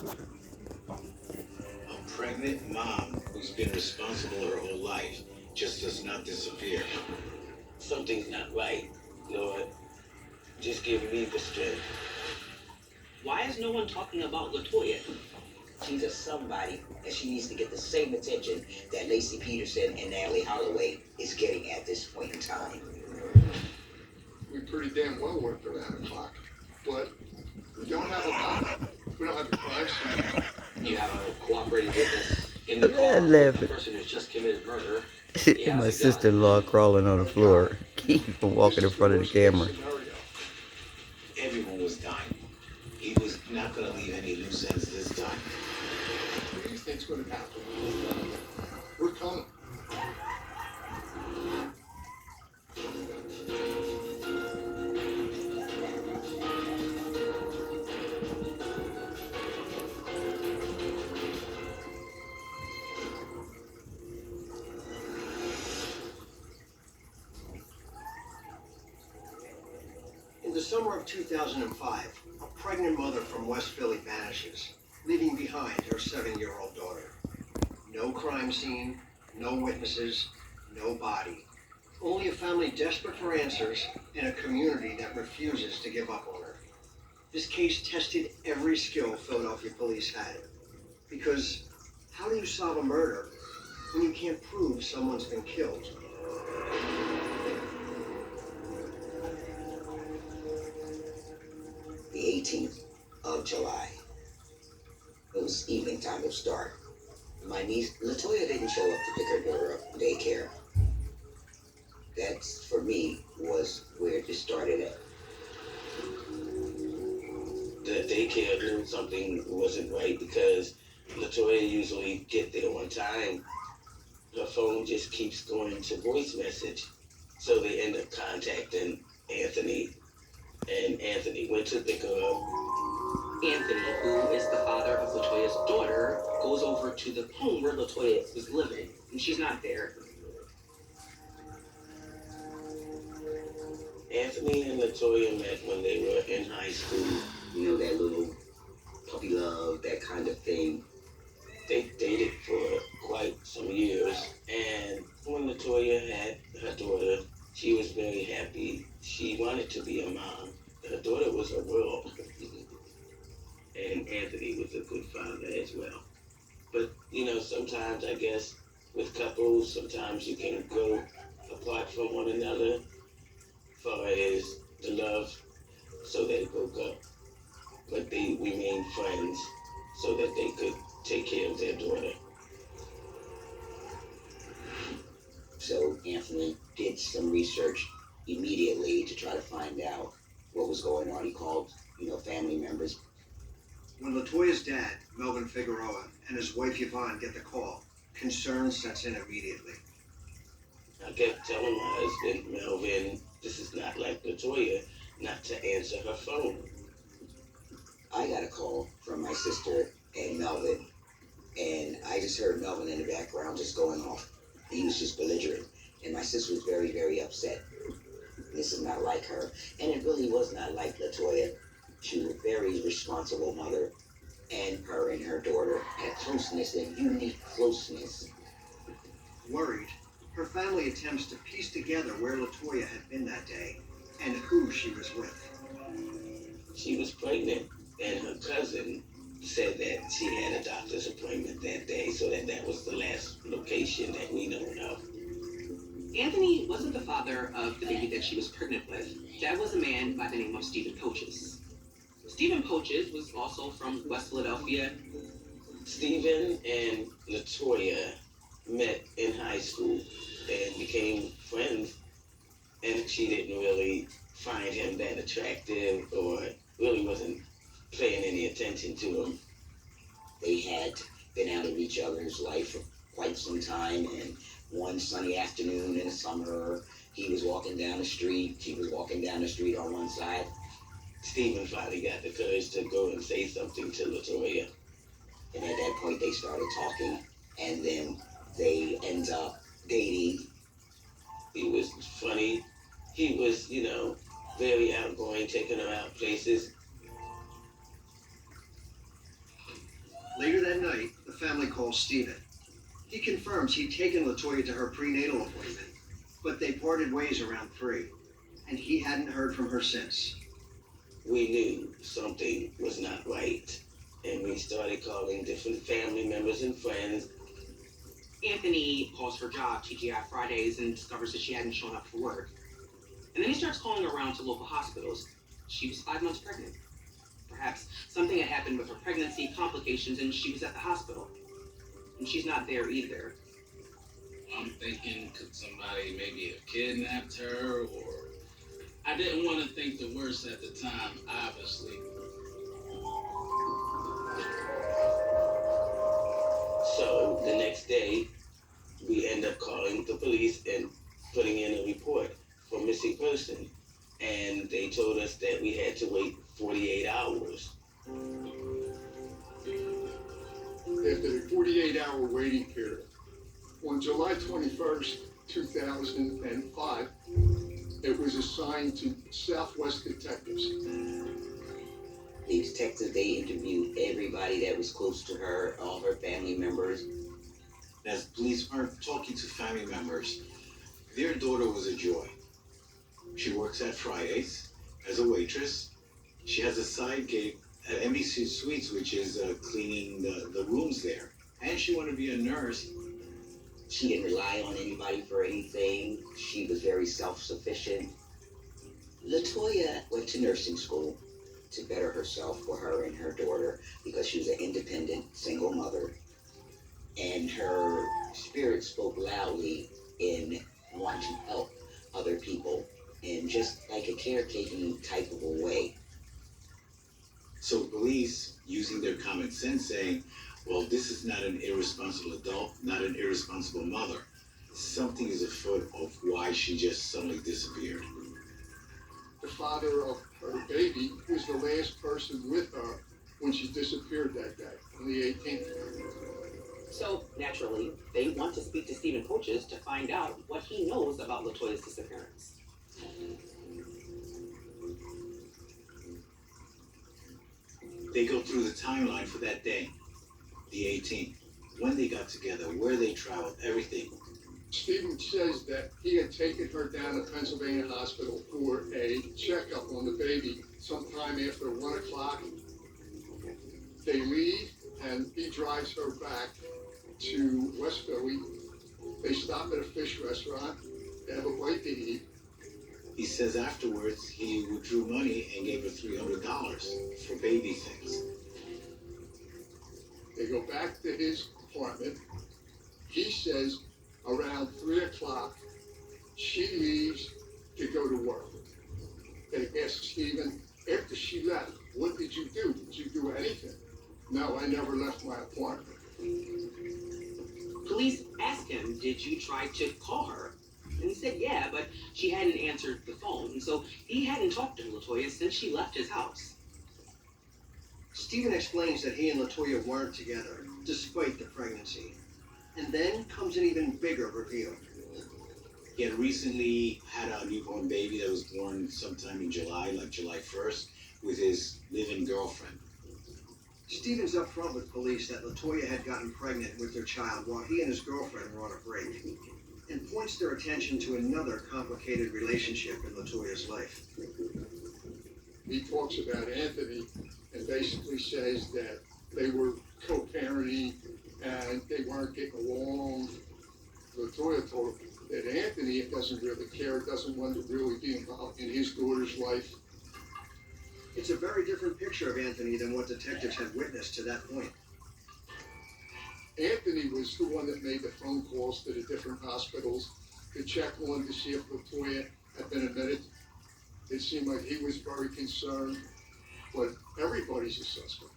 A pregnant mom who's been responsible her whole life just does not disappear. Something's not right, Lord. Just give me the strength. Why is no one talking about LATOYA? She's a somebody, and she needs to get the same attention that Lacey Peterson and Natalie Holloway is getting at this point in time. We pretty damn well worked around the clock, but we don't have a body. We don't have a crime scene. You have a cooperating witness in the Yeah, car. laugh The it. person who's just committed murder. My sister-in-law crawling on the floor. Keep from walking in front of the camera. Everyone was dying. He was not going to leave any loose ends this time. What do you think's going to happen? We're coming. In the summer of 2005, a pregnant mother from West Philly vanishes, leaving behind her 7-year-old daughter. No crime scene, no witnesses, no body. Only a family desperate for answers and a community that refuses to give up on her. This case tested every skill Philadelphia police had. Because how do you solve a murder when you can't prove someone's been killed? The 18th of July. It was evening time, it was dark. My niece, LATOYA, didn't show up to pick her daughter up from daycare. That, for me, was where it just started at. The daycare knew something wasn't right because LATOYA usually get there on time. Her phone just keeps going to voice message. So they end up contacting Anthony. And Anthony went to pick her up. Anthony, who is the father of LATOYA's daughter, goes over to the home where LATOYA was living, and she's not there. Anthony and LATOYA met when they were in high school. You know, that little puppy love, that kind of thing. They dated for quite some years. And when LATOYA had her daughter, she was very happy. She wanted to be a mom. Her daughter was a world. And Anthony was a good father as well. But, you know, sometimes I guess with couples, sometimes you can go apart from one another far as the love, so they broke up. But they remained friends so that they could take care of their daughter. So Anthony did some research immediately to try to find out what was going on. He called, family members. When LATOYA's dad, Melvin Figueroa, and his wife Yvonne get the call, concern sets in immediately. I kept telling my husband, Melvin, this is not like LATOYA not to answer her phone. I got a call from my sister and Melvin, and I just heard Melvin in the background just going off. He was just belligerent, and my sister was very, very upset. This is not like her, and it really was not like LATOYA. She was a very responsible mother, and her and her daughter had closeness, and unique closeness. Worried, her family attempts to piece together where LATOYA had been that day and who she was with. She was pregnant, and her cousin said that she had a doctor's appointment that day, so that was the last location that we know of. Anthony wasn't the father of the baby that she was pregnant with. That was a man by the name of Stephen Poaches. Stephen Poaches was also from West Philadelphia. Stephen and LATOYA met in high school and became friends, and she didn't really find him that attractive or really wasn't paying any attention to him. They had been out of each other's life for quite some time, and one sunny afternoon in the summer, he was walking down the street, she was walking down the street on one side. Stephen finally got the courage to go and say something to LATOYA. And at that point, they started talking, and then they end up dating. He was funny. He was, very outgoing, taking her out places. Later that night, the family calls Stephen. He confirms he'd taken LaToya to her prenatal appointment, but they parted ways around 3, and he hadn't heard from her since. We knew something was not right, and we started calling different family members and friends. Anthony calls her job, TGI Fridays, and discovers that she hadn't shown up for work. And then he starts calling around to local hospitals. She was 5 months pregnant. Perhaps something had happened with her pregnancy, complications, and she was at the hospital. And she's not there either. I'm thinking, could somebody maybe have kidnapped her, or... I didn't want to think the worst at the time, obviously. So the next day, we end up calling the police and putting in a report for missing person. And they told us that we had to wait 48 hours. After the 48-hour waiting period, on July 21st, 2005, it was assigned to Southwest detectives. The detectives, they interviewed everybody that was close to her, all her family members. As police aren't talking to family members, their daughter was a joy. She works at Fridays as a waitress. She has a side gig at NBC Suites, which is cleaning the rooms there. And she wanted to be a nurse. She didn't rely on anybody for anything. She was very self-sufficient. LaToya went to nursing school to better herself for her and her daughter because she was an independent single mother. And her spirit spoke loudly in wanting to help other people in just like a caretaking type of a way. So police, using their common sense, saying, well, this is not an irresponsible adult, not an irresponsible mother. Something is afoot of why she just suddenly disappeared. The father of her baby was the last person with her when she disappeared that day, on the 18th. So, naturally, they want to speak to Stephen Coaches to find out what he knows about LaToya's disappearance. They go through the timeline for that day, the 18th, when they got together, where they traveled, everything. Stephen says that he had taken her down to Pennsylvania Hospital for a checkup on the baby sometime after 1 o'clock. They leave and he drives her back to West Philly. They stop at a fish restaurant. They have a bite to eat. He says afterwards he withdrew money and gave her $300 for baby things. They go back to his apartment. He says around 3 o'clock, she leaves to go to work. They ask Stephen, after she left, what did you do? Did you do anything? No, I never left my apartment. Police asked him, did you try to call her? And he said, yeah, but she hadn't answered the phone. And so he hadn't talked to LaToya since she left his house. Stephen explains that he and LaToya weren't together, despite the pregnancy. And then comes an even bigger reveal. He had recently had a newborn baby that was born sometime in July, like July 1st, with his live-in girlfriend. Stephen's upfront with police that LaToya had gotten pregnant with their child while he and his girlfriend were on a break, and points their attention to another complicated relationship in LaToya's life. He talks about Anthony and basically says that they were co-parenting and they weren't getting along. LaToya told him that Anthony doesn't really care, doesn't want to really be involved in his daughter's life. It's a very different picture of Anthony than what detectives had witnessed to that point. Anthony was the one that made the phone calls to the different hospitals to check on to see if LaToya had been admitted. It seemed like he was very concerned, but everybody's a suspect.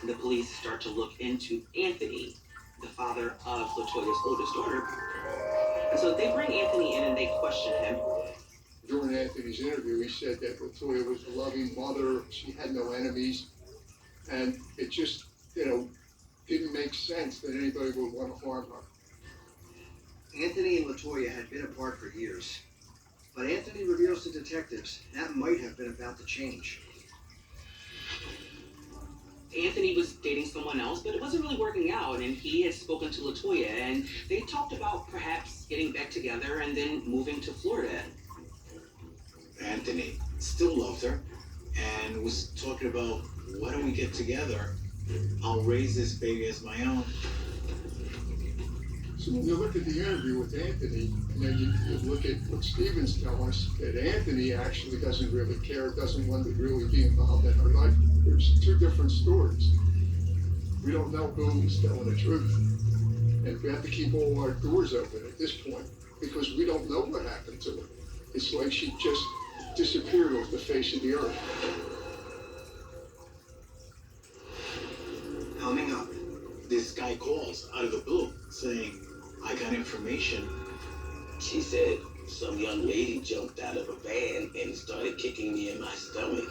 The police start to look into Anthony, the father of LaToya's oldest daughter. And so they bring Anthony in and they question him. During Anthony's interview, he said that LaToya was a loving mother, she had no enemies, and it just, didn't make sense that anybody would want to harm her. Anthony and LaToya had been apart for years, but Anthony reveals to detectives that might have been about to change. Anthony was dating someone else, but it wasn't really working out, and he had spoken to LATOYA, and they talked about perhaps getting back together and then moving to Florida. Anthony still loved her and was talking about, why don't we get together? I'll raise this baby as my own. So when you look at the interview with Anthony, and then you look at what Stephen's telling us, that Anthony actually doesn't really care, doesn't want to really be involved in her life. There's two different stories. We don't know who's telling the truth. And we have to keep all our doors open at this point, because we don't know what happened to her. It's like she just disappeared off the face of the earth. Coming up. This guy calls out of the blue saying, I got information. She said some young lady jumped out of a van and started kicking me in my stomach.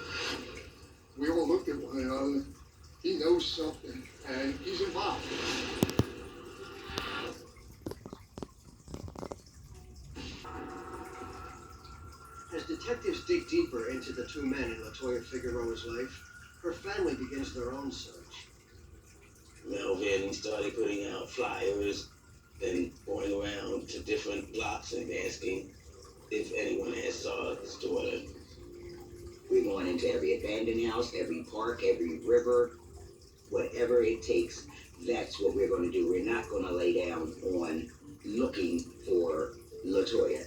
We all looked at one another. He knows something, and he's involved. As detectives dig deeper into the two men in LATOYA Figueroa's life, her family begins their own search. Melvin started putting out flyers, then going around to different blocks and asking if anyone had saw his daughter. We're going into every abandoned house, every park, every river, whatever it takes. That's what we're going to do. We're not going to lay down on looking for LATOYA.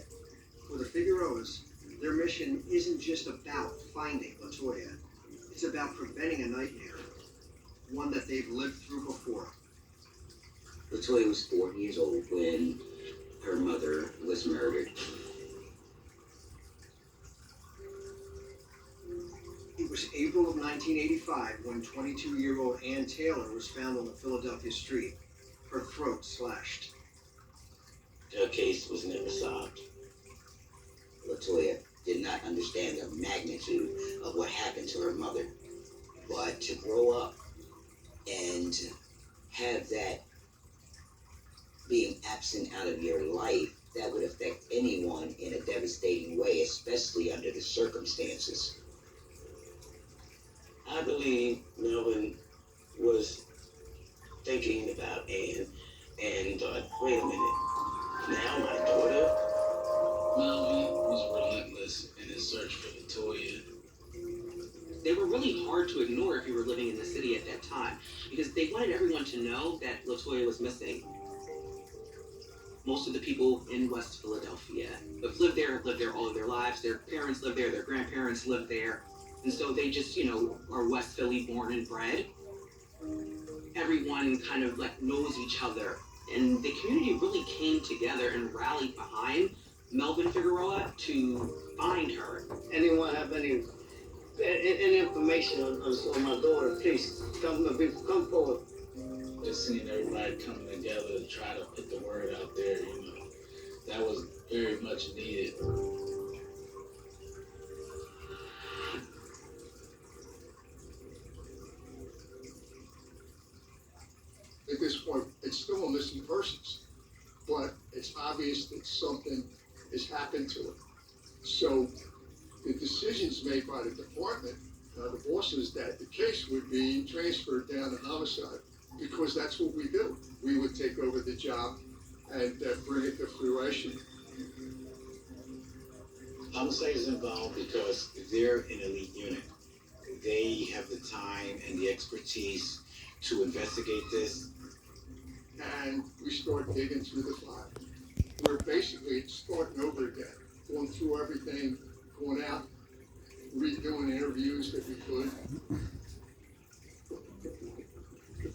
For the Figueroas, their mission isn't just about finding LATOYA. It's about preventing a nightmare, one that they've lived through before. LATOYA was 4 years old when her mother was murdered. It was April of 1985 when 22-year-old Ann Taylor was found on a Philadelphia street, her throat slashed. Her case was never solved. LATOYA did not understand the magnitude of what happened to her mother. But to grow up and have that being absent out of your life, that would affect anyone in a devastating way, especially under the circumstances. I believe Melvin was thinking about Anne and thought, wait a minute, now my daughter? Melvin was relentless in his search for LATOYA. They were really hard to ignore if you were living in the city at that time, because they wanted everyone to know that LATOYA was missing. Most of the people in West Philadelphia have lived there all of their lives. Their parents lived there, their grandparents lived there. And so they just, are West Philly born and bred. Everyone kind of knows each other. And the community really came together and rallied behind Melvin Figueroa to find her. Anyone have any information on my daughter, please come forward. Just seeing everybody coming together to try to put the word out there, that was very much needed. At this point, it's still a missing persons, but it's obvious that something has happened to her. So the decisions made by the department, the bosses, that the case would be transferred down to homicide, because that's what we do. We would take over the job and bring it to fruition. Homicide is involved because they're an elite unit. They have the time and the expertise to investigate this. And we start digging through the file. We're basically starting over again, going through everything, going out, redoing interviews that we could.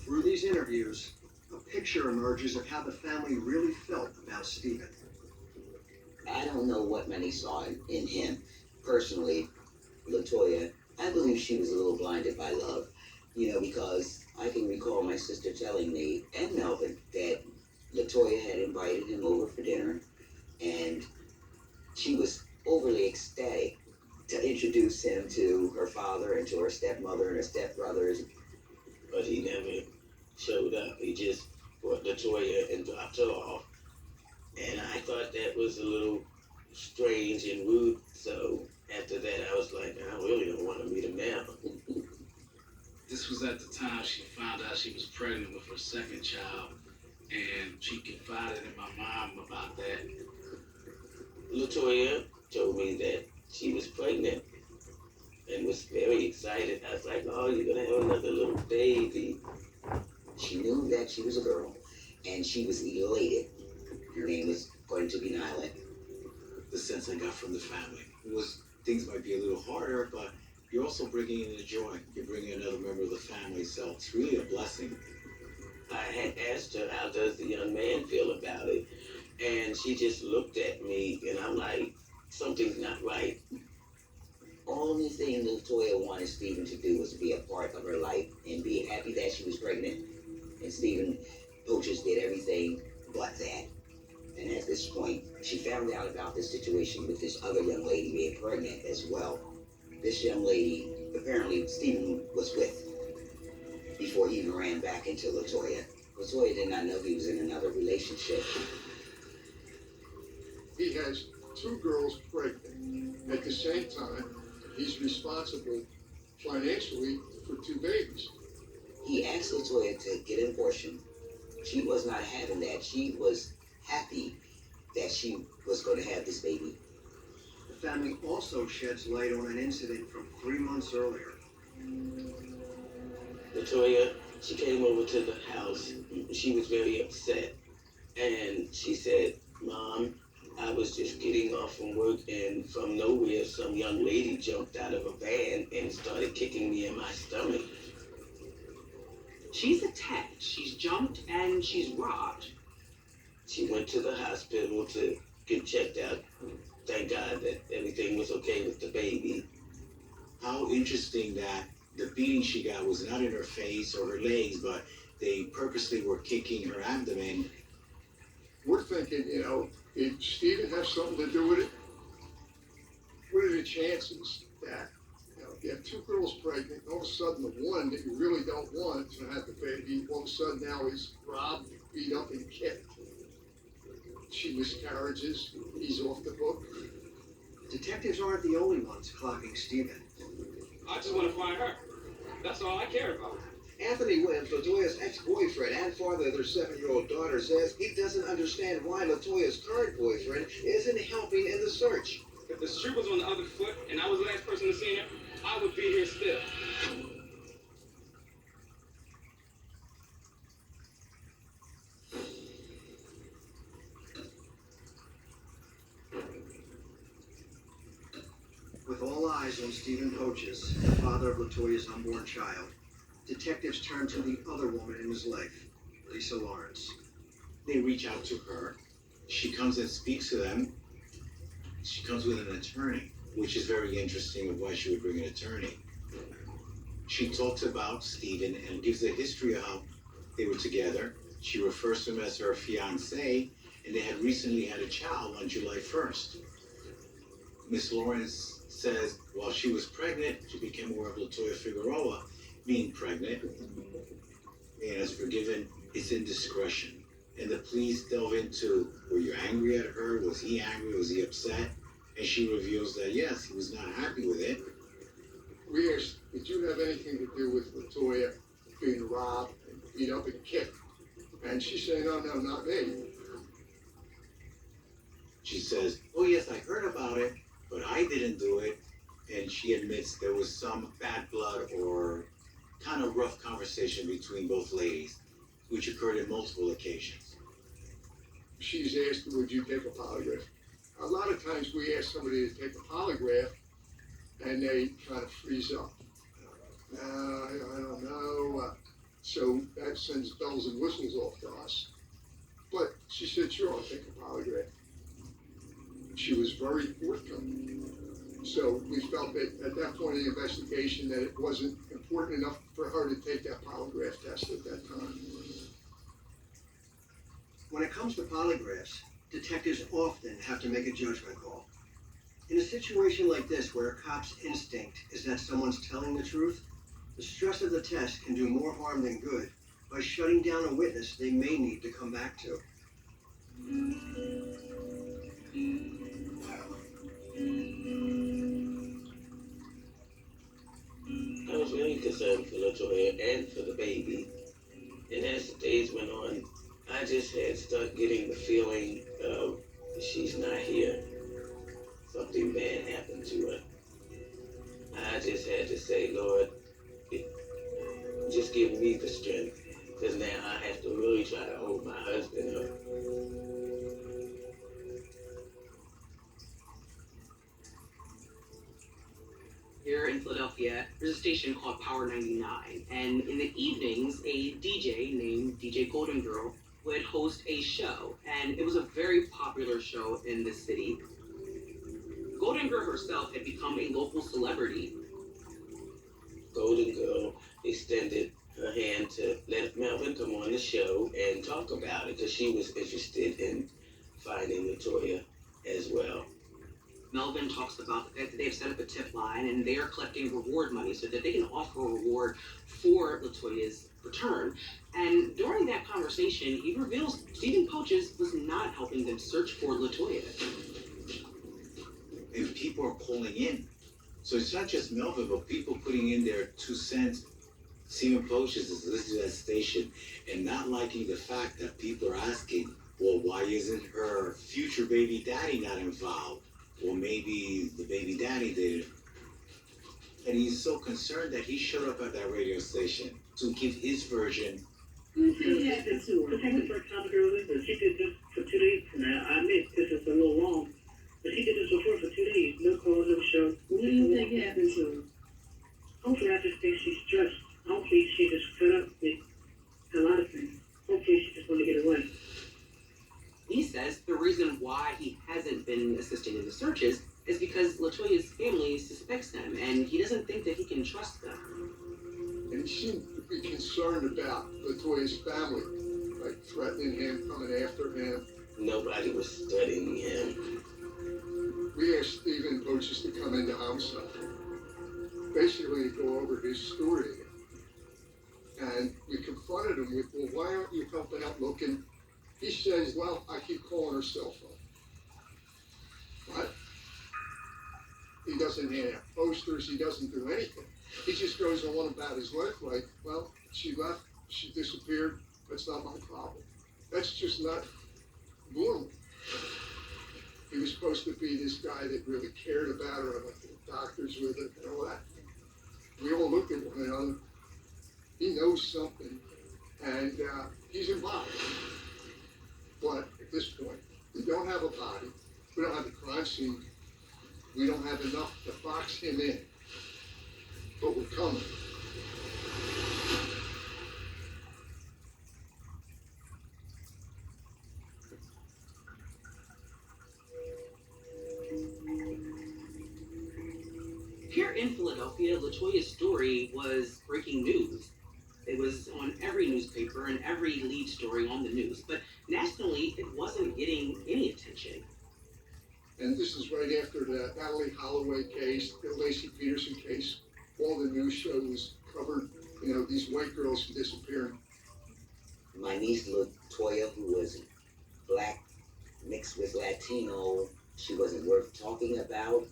Through these interviews, a picture emerges of how the family really felt about Stephen. I don't know what many saw in him. Personally, LATOYA, I believe she was a little blinded by love, because I can recall my sister telling me and Melvin that LATOYA had invited him over for dinner, and she was overly ecstatic to introduce him to her father and to her stepmother and her stepbrothers. But he never showed up. He just brought LATOYA and dropped her off. And I thought that was a little strange and rude. So after that, I was like, I really don't want to meet him now. The this was at the time she found out she was pregnant with her second child, and she confided in my mom about that. LATOYA told me that she was pregnant and was very excited. I was like, oh, you're gonna have another little baby. She knew that she was a girl, and she was elated. Her name was going to be Nyla. The sense I got from the family was things might be a little harder, but you're also bringing in the joy. You're bringing another member of the family, so it's really a blessing. I had asked her, how does the young man feel about it? And she just looked at me, and I'm like, something's not right. Only thing LaToya wanted Stephen to do was to be a part of her life and be happy that she was pregnant. And Stephen Poaches did everything but that. And at this point, she found out about this situation with this other young lady being pregnant as well. This young lady, apparently Stephen was with before he even ran back into LaToya. LaToya did not know he was in another relationship. He has 2 girls pregnant. At the same time, he's responsible financially for 2 babies. He asked LaToya to get an abortion. She was not having that. She was happy that she was going to have this baby. The family also sheds light on an incident from 3 months earlier. LATOYA, she came over to the house. She was very upset. And she said, Mom, I was just getting off from work, and from nowhere, some young lady jumped out of a van and started kicking me in my stomach. She's attacked, she's jumped, and she's robbed. She went to the hospital to get checked out. Thank God that everything was okay with the baby. How interesting that the beating she got was not in her face or her legs, but they purposely were kicking her abdomen. We're thinking, did Stephen have something to do with it? What are the chances that, you have 2 girls pregnant, all of a sudden the one that you really don't want to have the baby, all of a sudden now he's robbed, beat up, and kicked. She miscarriages, he's off the hook. Detectives aren't the only ones clocking Stephen. I just want to find her. That's all I care about. Anthony Williams, LaToya's ex-boyfriend and father of their 7-year-old daughter, says he doesn't understand why LaToya's current boyfriend isn't helping in the search. If the shoe was on the other foot and I was the last person to see her, I would be here still. With all eyes on Stephen Poaches, the father of LaToya's unborn child, detectives turn to the other woman in his life, Lisa Lawrence. They reach out to her. She comes and speaks to them. She comes with an attorney, which is very interesting of why she would bring an attorney. She talks about Stephen and gives a history of how they were together. She refers to him as her fiancé, and they had recently had a child on July 1st. Miss Lawrence says while she was pregnant, she became aware of LATOYA Figueroa being pregnant and has forgiven its indiscretion. And the police delve into, were you angry at her? Was he angry? Was he upset? And she reveals that, yes, he was not happy with it. We asked, did you have anything to do with LaToya being robbed and beat up and kicked? And she said, no, not me. She says, oh yes, I heard about it, but I didn't do it. And she admits there was some bad blood or kind of rough conversation between both ladies, which occurred on multiple occasions. She's asked, would you take a polygraph? A lot of times we ask somebody to take a polygraph and they kind of freeze up. I don't know. So that sends bells and whistles off to us. But she said, sure, I'll take a polygraph. She was very forthcoming. So we felt that at that point in the investigation that it wasn't important enough for her to take that polygraph test at that time. When it comes to polygraphs, detectives often have to make a judgment call. In a situation like this where a cop's instinct is that someone's telling the truth, the stress of the test can do more harm than good by shutting down a witness they may need to come back to. I was very concerned for LaToya and for the baby. And as the days went on, I just had started getting the feeling of she's not here. Something bad happened to her. I just had to say, Lord, just give me the strength, because now I have to really try to hold my husband up. Here in Philadelphia, there's a station called Power 99, and in the evenings, a DJ named DJ Golden Girl would host a show, and it was a very popular show in the city. Golden Girl herself had become a local celebrity. Golden Girl extended her hand to let Melvin come on the show and talk about it, because she was interested in finding LaToya as well. Melvin talks about the fact that they've set up a tip line and they are collecting reward money so that they can offer a reward for LaToya's return. And during that conversation, he reveals Stephen Poaches was not helping them search for LaToya. And people are calling in. So it's not just Melvin, but people putting in their 2 cents. Stephen Poaches is listening to that station and not liking the fact that people are asking, well, why isn't her future baby daddy not involved? Or maybe the baby daddy did. And he's so concerned that he showed up at that radio station to give his version. What happened to her? I think the first time girl listen, she did this for 2 days. Now, I admit this is a little long, but she did this before for 2 days. No calls, no show. What do you think happened to her? Hopefully, I just think she's stressed. Hopefully, she just fed up with a lot of things. Hopefully, she just want to get away. He says the reason why he hasn't been assisting in the searches is because LaToya's family suspects him, and he doesn't think that he can trust them. And he seemed to be concerned about LaToya's family, like threatening him, coming after him. Nobody was studying him. We asked Stephen Poaches to come into homicide, basically to go over his story again. And we confronted him with, well, why aren't you helping out looking? He says, well, I keep calling her cell phone. What? He doesn't hand out posters, he doesn't do anything. He just goes on about his life like, well, she left, she disappeared, that's not my problem. That's just not normal. He was supposed to be this guy that really cared about her, and went to the doctors with her and all that. We all looked at one another. He knows something, and he's involved. But at this point, we don't have a body, we don't have the crime scene, we don't have enough to box him in. But we're coming. Here in Philadelphia, LaToya's story was breaking news. It was on every newspaper and every lead story on the news, but nationally, it wasn't getting any attention. And this is right after the Natalie Holloway case, the Lacey Peterson case. All the news shows covered, these white girls disappearing. My niece LaToya, who was black mixed with Latino, she wasn't worth talking about.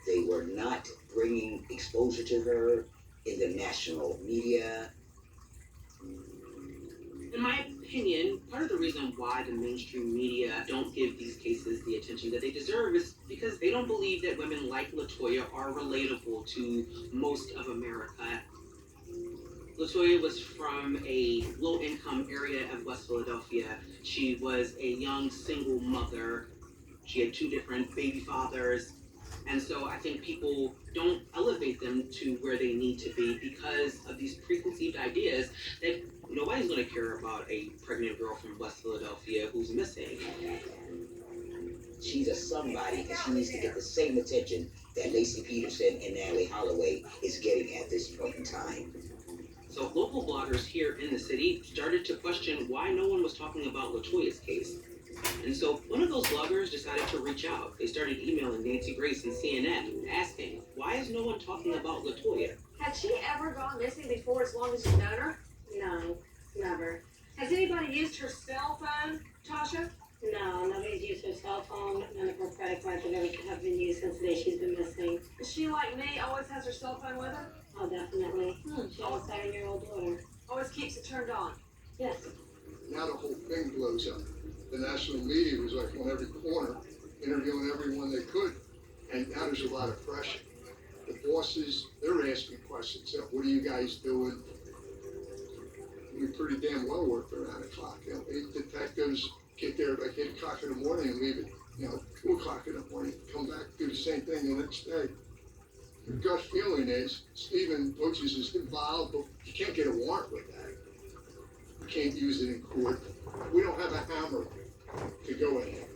They were not bringing exposure to her in the national media. In my opinion, part of the reason why the mainstream media don't give these cases the attention that they deserve is because they don't believe that women like LaToya are relatable to most of America. LaToya was from a low-income area of West Philadelphia. She was a young single mother. She had 2 different baby fathers. And so I think people don't elevate them to where they need to be because of these preconceived ideas that nobody's going to care about a pregnant girl from West Philadelphia who's missing. She's a somebody, and she needs to get the same attention that Lacey Peterson and Natalie Holloway is getting at this point in time. So local bloggers here in the city started to question why no one was talking about LaToya's case. And so one of those bloggers decided to reach out. They started emailing Nancy Grace and CNN asking, why is no one talking about LaToya? Had she ever gone missing before as long as you've known her? No, never. Has anybody used her cell phone, Tasha? No, nobody's used her cell phone. None of her credit cards have been used since the day she's been missing. Is she like me? Always has her cell phone with her? Oh, definitely. She has a 7-year-old daughter. Always keeps it turned on. Yes. Now the whole thing blows up. The national media was like on every corner, interviewing everyone they could, and now there's a lot of pressure. The bosses, they're asking questions. What are you guys doing? We pretty damn well work around the clock. You know, 8 detectives get there like 8 o'clock in the morning and leave at 2 o'clock in the morning. Come back, do the same thing the next day. Your gut feeling is Stephen Poaches is involved, but you can't get a warrant with that. You can't use it in court. We don't have a hammer to go in there.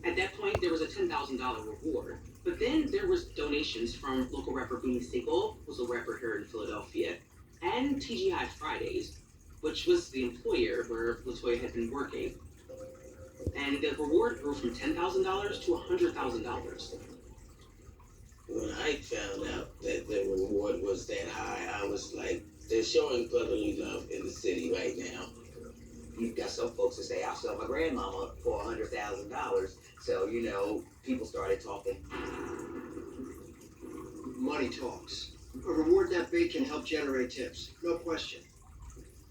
At that point, there was a $10,000 reward. But then there was donations from local rapper Booney Siegel, who's a rapper here in Philadelphia, and TGI Fridays, which was the employer where LaToya had been working. And the reward grew from $10,000 to $100,000. When I found out that the reward was that high, I was like, they're showing brotherly love in the city right now. You've got some folks that say, I'll sell my grandmama for $100,000. So, people started talking. Money talks. A reward that big can help generate tips, no question.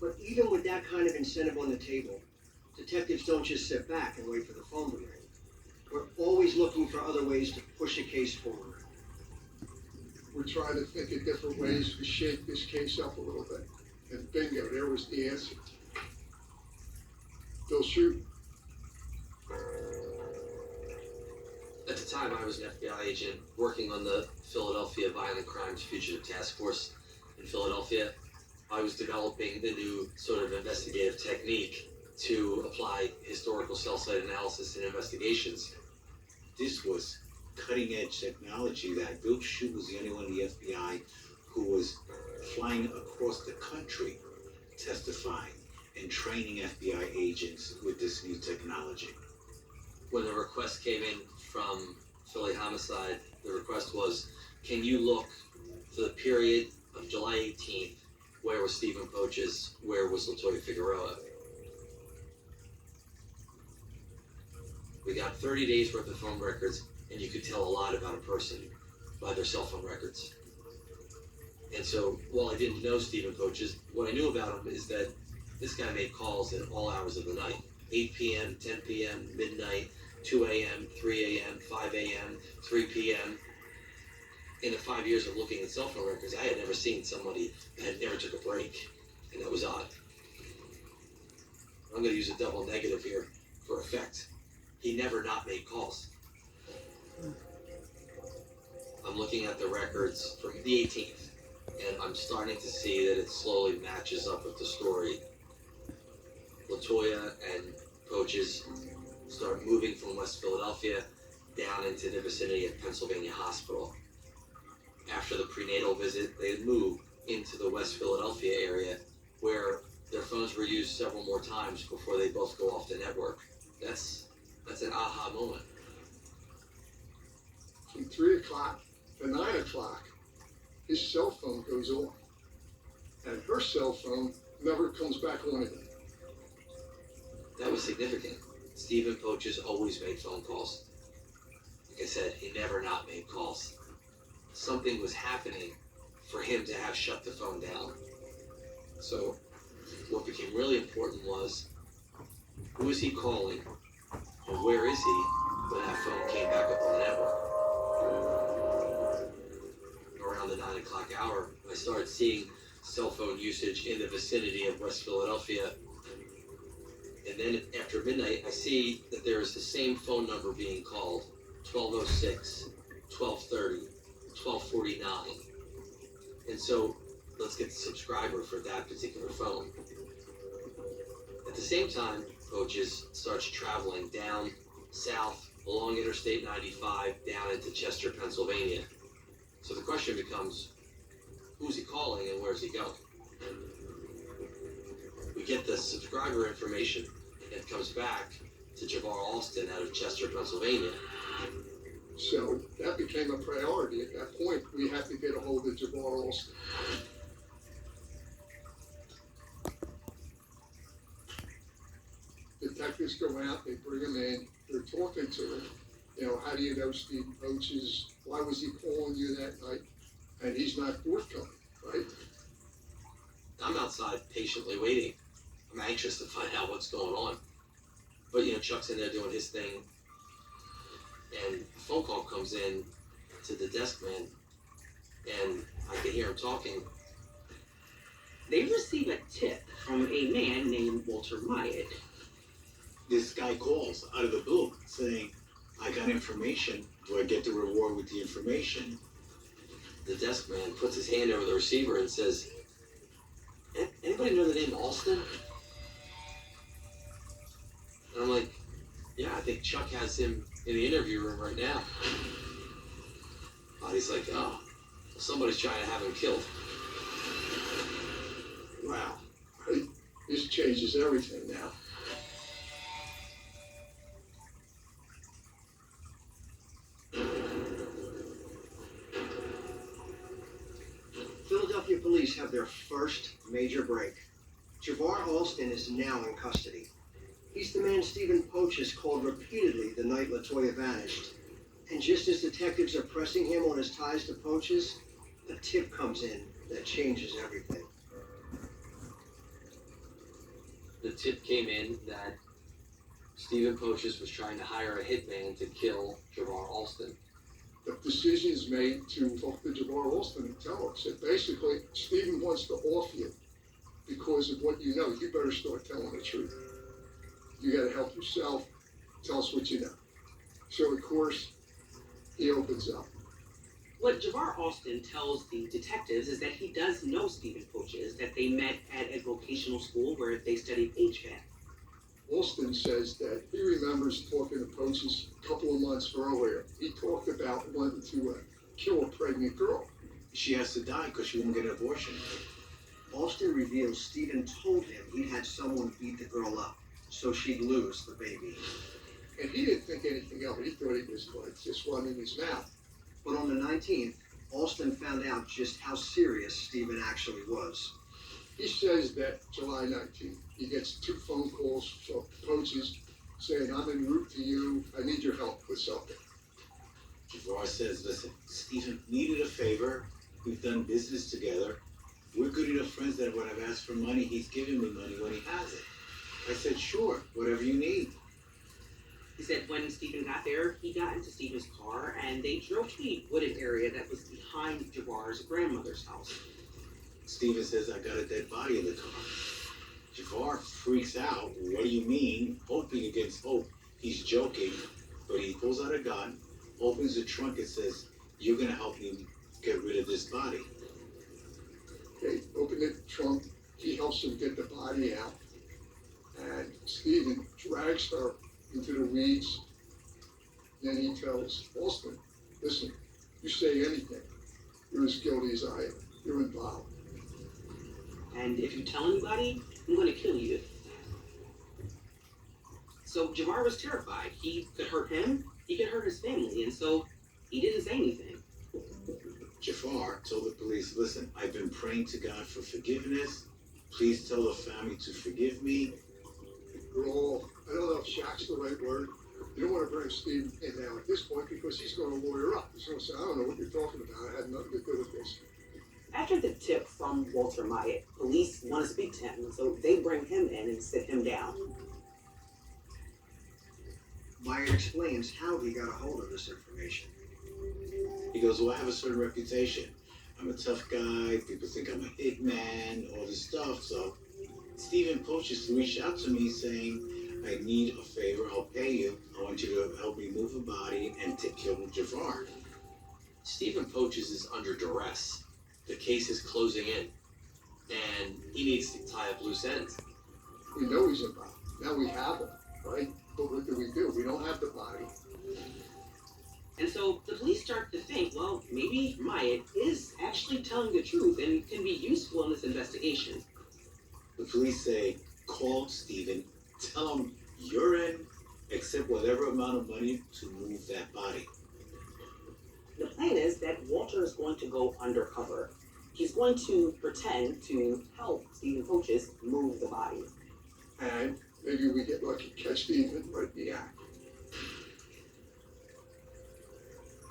But even with that kind of incentive on the table, detectives don't just sit back and wait for the phone to ring. We're always looking for other ways to push a case forward. We're trying to think of different ways to shake this case up a little bit. And bingo, there was the answer. They'll shoot. At the time, I was an FBI agent working on the Philadelphia Violent Crimes Fugitive Task Force in Philadelphia. I was developing the new sort of investigative technique to apply historical cell site analysis in investigations. This was cutting-edge technology that Bill Shute was the only one in the FBI who was flying across the country testifying and training FBI agents with this new technology. When the request came in from Philly Homicide, the request was, can you look for the period of July 18th, where was Stephen Poaches, where was LATOYA Figueroa? We got 30 days worth of phone records, and you could tell a lot about a person by their cell phone records. And so, while I didn't know Stephen Poaches, what I knew about him is that this guy made calls at all hours of the night. 8 p.m., 10 p.m., midnight, 2 a.m., 3 a.m., 5 a.m., 3 p.m. In the 5 years of looking at cell phone records, I had never seen somebody that never took a break, and that was odd. I'm going to use a double negative here for effect. He never not made calls. I'm looking at the records from the 18th, and I'm starting to see that it slowly matches up with the story. LATOYA and Poaches start moving from West Philadelphia down into the vicinity of Pennsylvania Hospital. After the prenatal visit, they move into the West Philadelphia area where their phones were used several more times before they both go off the network. That's an aha moment. From 3 o'clock to 9 o'clock, his cell phone goes off. And her cell phone never comes back on again. That was significant. Stephen Poaches always made phone calls. Like I said, he never not made calls. Something was happening for him to have shut the phone down. So what became really important was, who is he calling and where is he when that phone came back up on the network? Around the 9 o'clock hour, I started seeing cell phone usage in the vicinity of West Philadelphia. And then after midnight, I see that there is the same phone number being called, 1206, 1230, 1249. And so let's get the subscriber for that particular phone. At the same time, Poaches starts traveling down south along Interstate 95 down into Chester, Pennsylvania. So the question becomes, who's he calling and where's he going? We get the subscriber information, and it comes back to Javar Alston out of Chester, Pennsylvania. So that became a priority. At that point, we had to get a hold of Javar Alston. go out, they bring him in, they're talking to him. You know, how do you know Stephen Poaches? Why was he calling you that night? And he's not forthcoming, right? I'm outside patiently waiting. I'm anxious to find out what's going on. But, you know, Chuck's in there doing his thing. And a phone call comes in to the desk man. And I can hear him talking. They receive a tip from a man named Walter Myatt. This guy calls out of the blue saying, I got information. Do I get the reward with the information? The desk man puts his hand over the receiver and says, anybody know the name Alston? And I'm like, yeah, I think Chuck has him in the interview room right now. He's like, oh, somebody's trying to have him killed. Wow. This changes everything now. Philadelphia police have their first major break. Javar Alston is now in custody. He's the man Stephen Poaches called repeatedly the night LaToya vanished. And just as detectives are pressing him on his ties to Poaches, a tip comes in that changes everything. The tip came in that Stephen Poaches was trying to hire a hitman to kill Javar Alston. The decision is made to talk to Javar Alston and tell him. So basically, Stephen wants to off you because of what you know. You better start telling the truth. You got to help yourself. Tell us what you know. So, of course, he opens up. What Javar Alston tells the detectives is that he does know Stephen Poaches, that they met at a vocational school where they studied HVAC. Alston says that he remembers talking to Poaches a couple of months earlier. He talked about wanting to kill a pregnant girl. She has to die because she won't get an abortion. Alston reveals Stephen told him he had someone beat the girl up so she'd lose the baby. And he didn't think anything of it. He thought he was like just running his mouth. But on the 19th, Alston found out just how serious Stephen actually was. He says that July 19th, he gets 2 phone calls from Poaches saying, I'm en route to you. I need your help with something. Javar says, listen, Stephen needed a favor. We've done business together. We're good enough friends that when I've asked for money, he's given me money when he has it. I said, sure, whatever you need. He said when Stephen got there, he got into Stephen's car and they drove to a wooded area that was behind Javar's grandmother's house. Stephen says, I got a dead body in the car. Javar freaks out. What do you mean? Hoping against hope. He's joking, but he pulls out a gun, opens the trunk and says, you're going to help me get rid of this body. They open the trunk. He helps him get the body out. And Stephen drags her into the weeds. Then he tells Alston, listen, you say anything, you're as guilty as I am. You're involved. And if you tell anybody, I'm going to kill you. So Javar was terrified. He could hurt him, he could hurt his family, and so he didn't say anything. Javar told the police, listen, I've been praying to God for forgiveness. Please tell the family to forgive me. We're all, I don't know if shock's the right word. You don't want to bring Steve in now at this point because he's going to lawyer up. He's going to say, I don't know what you're talking about. I had nothing to do with this. After the tip from Walter Myatt, police want to speak to him, so they bring him in and sit him down. Myatt explains how he got a hold of this information. He goes, well, I have a certain reputation. I'm a tough guy. People think I'm a hitman, all this stuff. So Stephen Poaches reached out to me saying, I need a favor. I'll pay you. I want you to help me move a body and to kill Javar. Stephen Poaches is under duress. The case is closing in, and he needs to tie up loose ends. We know he's involved. Now we have him, right? But what do? We don't have the body. And so the police start to think, well, maybe Myatt is actually telling the truth and can be useful in this investigation. The police say, call Stephen, tell him you're in, accept whatever amount of money to move that body. The plan is that Walter is going to go undercover. He's going to pretend to help Stephen Poaches move the body. And Maybe we get lucky, catch Stephen right in the act.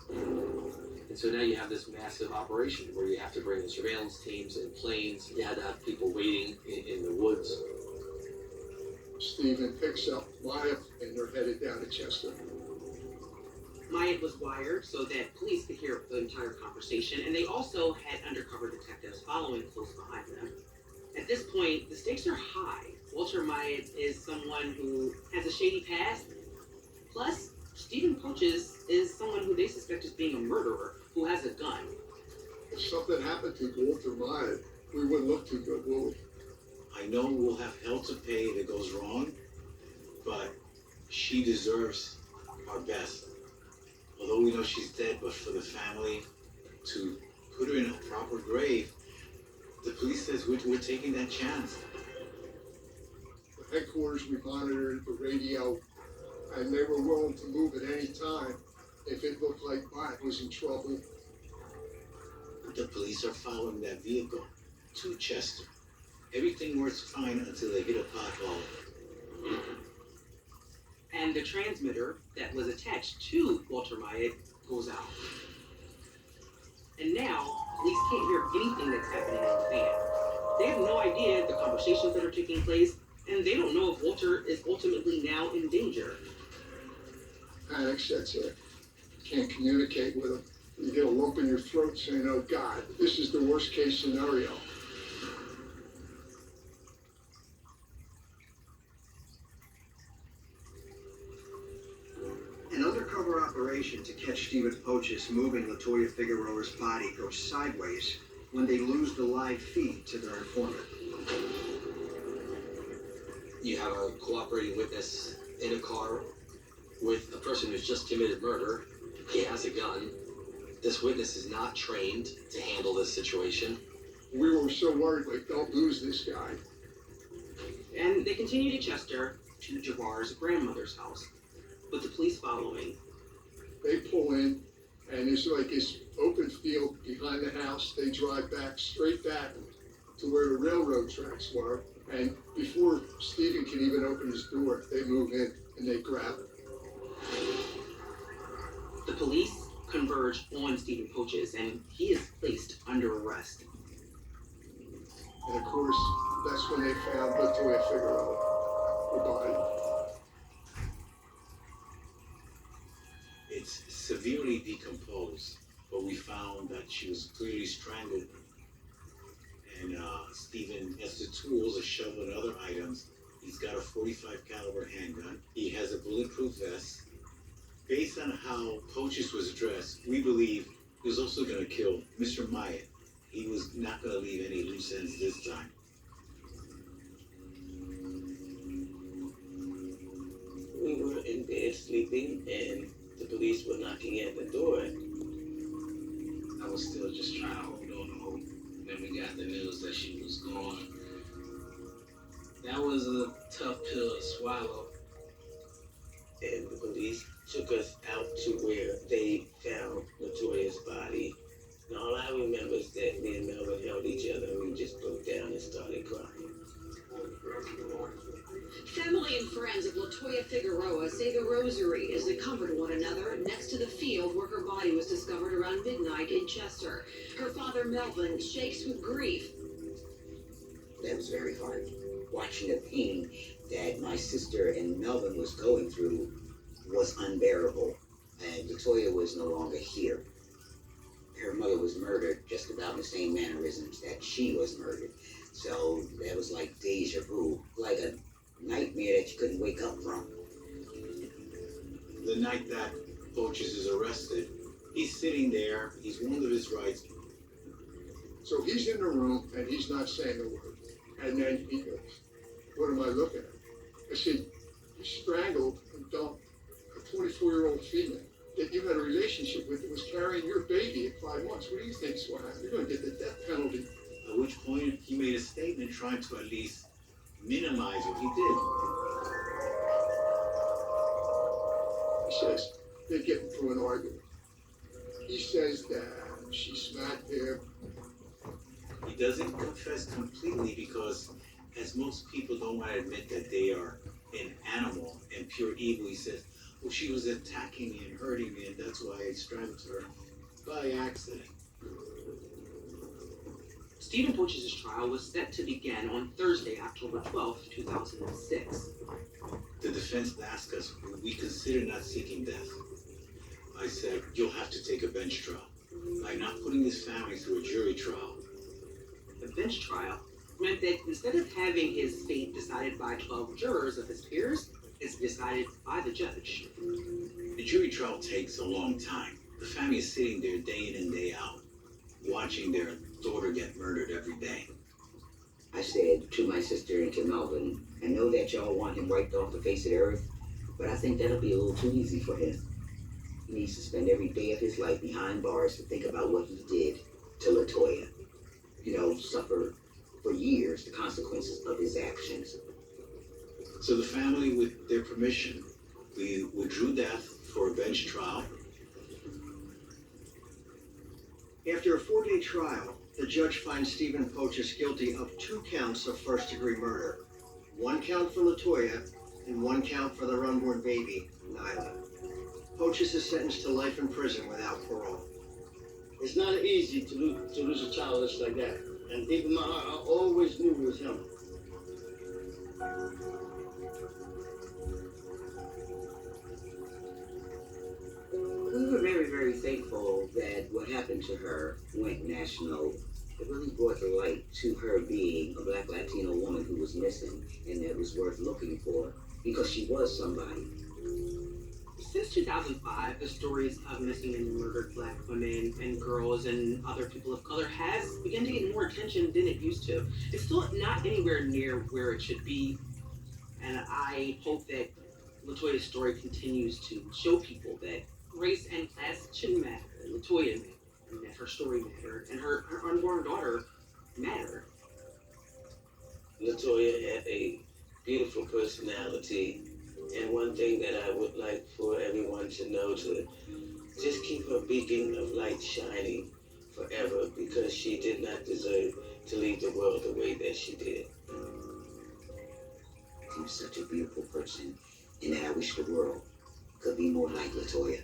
And so now you have this massive operation where you have to bring in surveillance teams and planes. You had to have people waiting in the woods. Stephen picks up Wyatt and they're headed down to Chester. Myatt was wired so that police could hear the entire conversation, and they also had undercover detectives following close behind them. At this point, the stakes are high. Walter Myatt is someone who has a shady past. Plus, Stephen Poaches is someone who they suspect is being a murderer who has a gun. If something happened to Walter Myatt, we wouldn't look too good, will we? I know we'll have hell to pay if it goes wrong, but she deserves our best. Although we know she's dead, but for the family to put her in a proper grave, the police says we're taking that chance. The headquarters, we monitored the radio, and they were willing to move at any time if it looked like Myatt was in trouble. The police are following that vehicle to Chester. Everything works fine until they hit a pothole. And the transmitter that was attached to Walter Myatt goes out. And now, police can't hear anything that's happening in the van. They have no idea the conversations that are taking place, and they don't know if Walter is ultimately now in danger. Panic sets in. Can't communicate with him. You get a lump in your throat saying, oh God, this is the worst case scenario. An undercover operation to catch Stephen Poaches moving LATOYA Figueroa's body goes sideways when they lose the live feed to their informant. You have a cooperating witness in a car with a person who's just committed murder. He has a gun. This witness is not trained to handle this situation. We were so worried, like, don't lose this guy. And they continue to Chester, to Javar's grandmother's house, with the police following. They pull in, and it's like this open field behind the house. They drive straight back to where the railroad tracks were. And before Stephen can even open his door, they move in and they grab him. The police converge on Stephen Poaches, and he is placed under arrest. And of course, that's when they found LATOYA Figueroa, her body. It's severely decomposed, but we found that she was clearly strangled. And Stephen has the tools, a shovel and other items. He's got a .45 caliber handgun. He has a bulletproof vest. Based on how Poaches was dressed, we believe he was also going to kill Mr. Myatt. He was not going to leave any loose ends this time. We were in bed sleeping, and the police were knocking at the door. I was still just trying to hold on to hope. Then we got the news that she was gone. That was a tough pill to swallow. And the police took us out to where they found LATOYA's body. And all I remember is that me and Melvin held each other and we just broke down and started crying. Family and friends of LATOYA Figueroa say the rosary as they comfort one another next to the field where her body was discovered around midnight in Chester. Her father, Melvin, shakes with grief. That was very hard. Watching the pain that my sister and Melvin was going through was unbearable. And LATOYA was no longer here. Her mother was murdered just about the same mannerisms that she was murdered. So that was like deja vu, like a nightmare that you couldn't wake up from. The night that Poaches is arrested, he's sitting there, he's warned of his rights. So he's in the room and he's not saying a word. And then he goes, what am I looking at? I said, you strangled and dumped a 24-year-old female that you had a relationship with that was carrying your baby at 5 months. What do you think's going to happen? You're going to get the death penalty. At which point he made a statement trying to at least minimize what he did. He says, they're getting through an argument. He says that she smacked him. He doesn't confess completely because, as most people don't want to admit that they are an animal and pure evil. He says, well, she was attacking me and hurting me, and that's why I strangled her by accident. Stephen Poch's trial was set to begin on Thursday, October 12th, 2006. The defense asked us, would we consider not seeking death? I said, you'll have to take a bench trial. By not putting this family through a jury trial. The bench trial meant that instead of having his fate decided by 12 jurors of his peers, it's decided by the judge. The jury trial takes a long time. The family is sitting there day in and day out, watching their daughter get murdered every day. I said to my sister and to Melvin, I know that y'all want him wiped off the face of the earth, but I think that'll be a little too easy for him. He needs to spend every day of his life behind bars to think about what he did to LATOYA. You know, suffer for years the consequences of his actions. So the family, with their permission, we withdrew death for a bench trial. After a 4-day trial, the judge finds Stephen Pochis guilty of 2 counts of first-degree murder. 1 count for LATOYA and 1 count for their unborn baby, Nyla. Pochis is sentenced to life in prison without parole. It's not easy to lose a child just like that. And deep in my heart, I always knew it was him. We were very, very thankful that what happened to her went national. It really brought the light to her being a Black Latino woman who was missing and that was worth looking for because she was somebody. Since 2005, the stories of missing and murdered Black women and girls and other people of color has begun to get more attention than it used to. It's still not anywhere near where it should be, and I hope that LATOYA's story continues to show people that race and class shouldn't matter, that LATOYA mattered, and that her story mattered, and her unborn daughter mattered. LATOYA had a beautiful personality. And one thing that I would like for everyone to know, to just keep her beacon of light shining forever, because she did not deserve to leave the world the way that she did. She was such a beautiful person, and that I wish the world could be more like LATOYA.